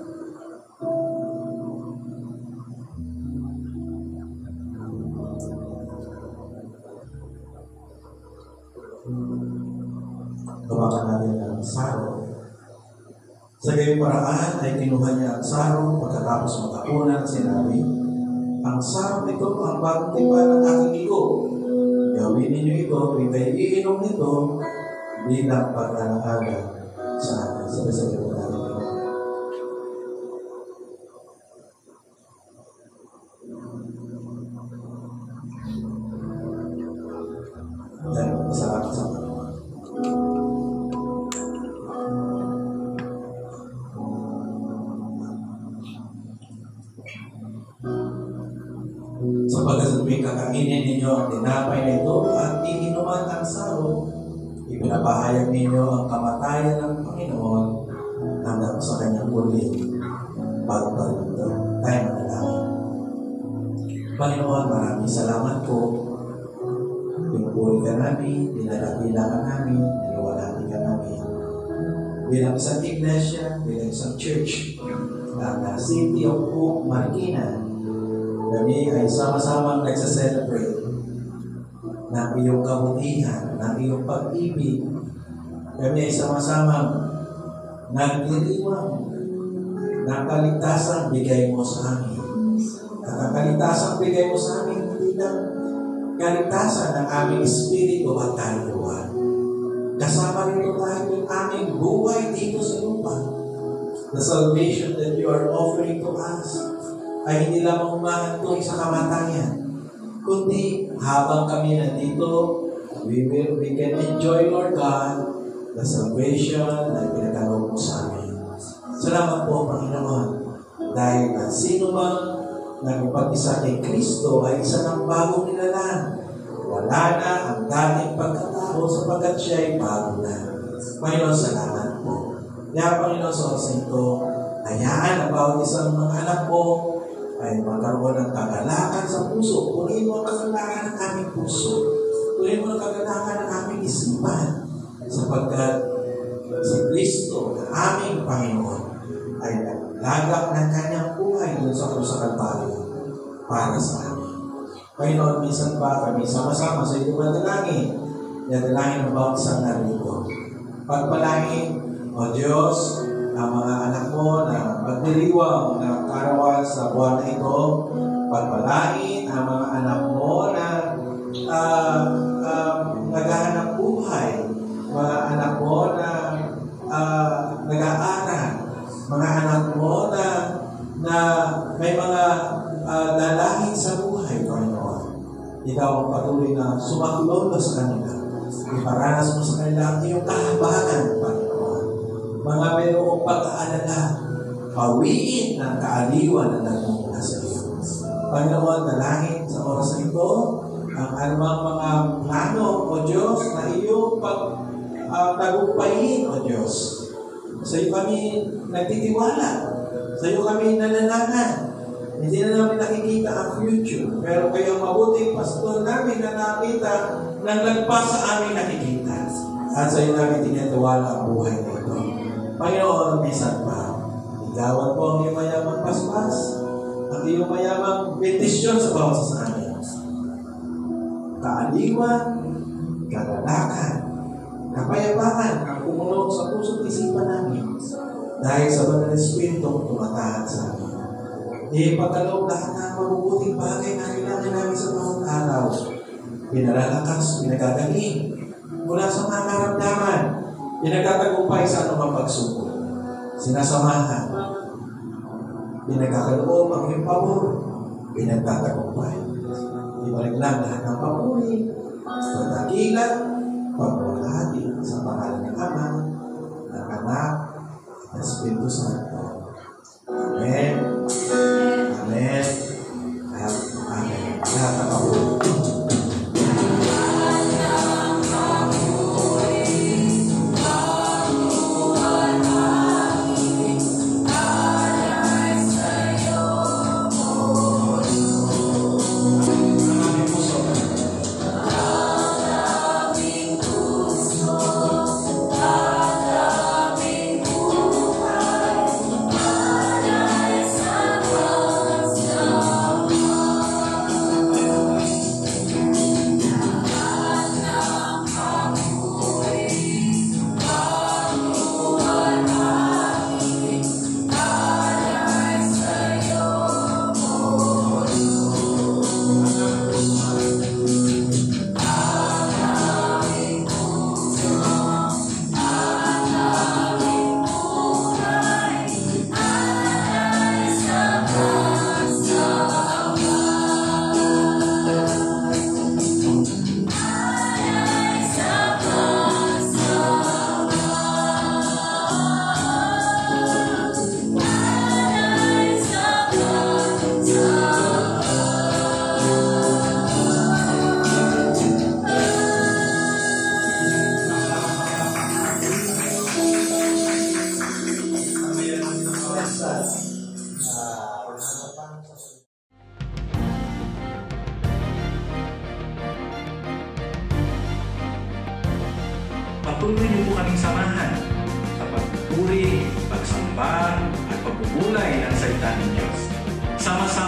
Tumakan natin ang saro. Sa gayong paraan ay kinuha niya ang saro pagkatapos magkapunan at sinabi, ang saro nito ang bagong tipa ng aking igo. Gawin ninyo ito, ikay iinom nito bilang pag-alaala sa akin. Sabay-sabay po natin ito. Yan, masalamat sa Panginoon. Sapagkat sa tuwing kakainin ninyo ang tinapay na ito at iinuman ang saro, ipinapahayag ninyo ang kamatayan ng Panginoon hanggang sa kanyang muling pagbalik. Tayo manalangin. Panginoon, maraming salamat po. Pinupuri ka namin, dinadakila ka namin, niliwalati ka namin. Bilang isang iglesia, bilang isang church, ang City of Hope, Marikina, kami ay sama-sama nagsa-celebrate ng iyong kabutihan, ng iyong pag-ibig. Kami ay sama-sama nagdiriwang ng kaligtasang bigay mo sa amin. At ang kaligtasang bigay mo sa amin, hindi lang kaligtasan ng aming espiritu at kaluluwa. Kasama rin tayo ng aming buhay dito sa lupa. The salvation that you are offering to us ay hindi lamang umahantong sa kamatayan, kundi habang kami nandito, we can enjoy, Lord God, the salvation na pinagkaloob mo sa amin. Salamat po, Panginoon, dahil ang sino mang nag-ipag-isa kay Kristo ay isa ng bagong nilalang. Wala na ang dating pagkatao sapagkat siya ay bago na. Panginoon, salamat po. Kaya, Panginoon, sa oras ito, hayaan ang bawat isang mga anak po ay magkaroon ng kagalakan sa puso. Punin mo ang kagalakan ng aming puso. Punin mo ang kagalakan ng aming isipan. Sapagkat si Kristo, na aming Panginoon, ay naglagak ng kanyang buhay doon sa krus sa Kalbaryo para sa amin. Panginoon, minsan pa kami sama-sama sa iyong manalangin. Nanalangin ang bawat isang narito. Pagpalangin, O Diyos, ang mga anak mo na magdiriwang ng karawan sa buwan na ito, pagpalain ang mga anak mo na naghahanap buhay, mga anak mo na nag-aaral, mga anak mo na may mga lalahid sa buhay, Panginoon. Ikaw ang patuloy na sumaklolo sa kanila. Iparanas mo sa kanila ang iyong kahabagan, Panginoon. Mga mayroong pag-aalala, pawiin ng kaaliwan na nagmumula sa iyo. Panginoon, dalangin sa oras na ito, ang anumang mga plano, O Diyos, na iyong tagumpayin, O Diyos. Sa iyo kami nagtitiwala. Sa iyo kami nananahan. Hindi na namin nakikita ang future. Pero kayo mabuting pastor namin na nakita ng lagpas sa aming nakikita. At sa iyo namin tinitiwala ang buhay na ito. Panginoon, bisan pa, igawan po ang iyong mayamang paspas, ang iyong mayamang bentisyon sa bawat sa amin. Kaaliwan, kagalakan, kapayapaan ang pumuno sa puso't isipan namin dahil sa banal na Espiritu tumatahan sa amin. Ipagkaloob lahat ng mabubuting bagay na kailangan namin sa bawat araw. Pinalalakas, pinagagaling mula sa mga karamdaman, pinagkatagumpay sa anumang pagsubok. Sinasamahan, pinagkakaloob ang iyong pabor, pinagtatagumpay. Ibalik lang lahat ng papuri, pagdakilan, pagpapalahati sa pangalan ng Ama, ng Anak, at Espiritu Santo. Amen. Amen. At Amen. Lahat ng papuri. Patuloy niyo po kaming samahan sa pagpupuri, pagsamba, at pagbubulay ng salita ng Diyos. Sama-sama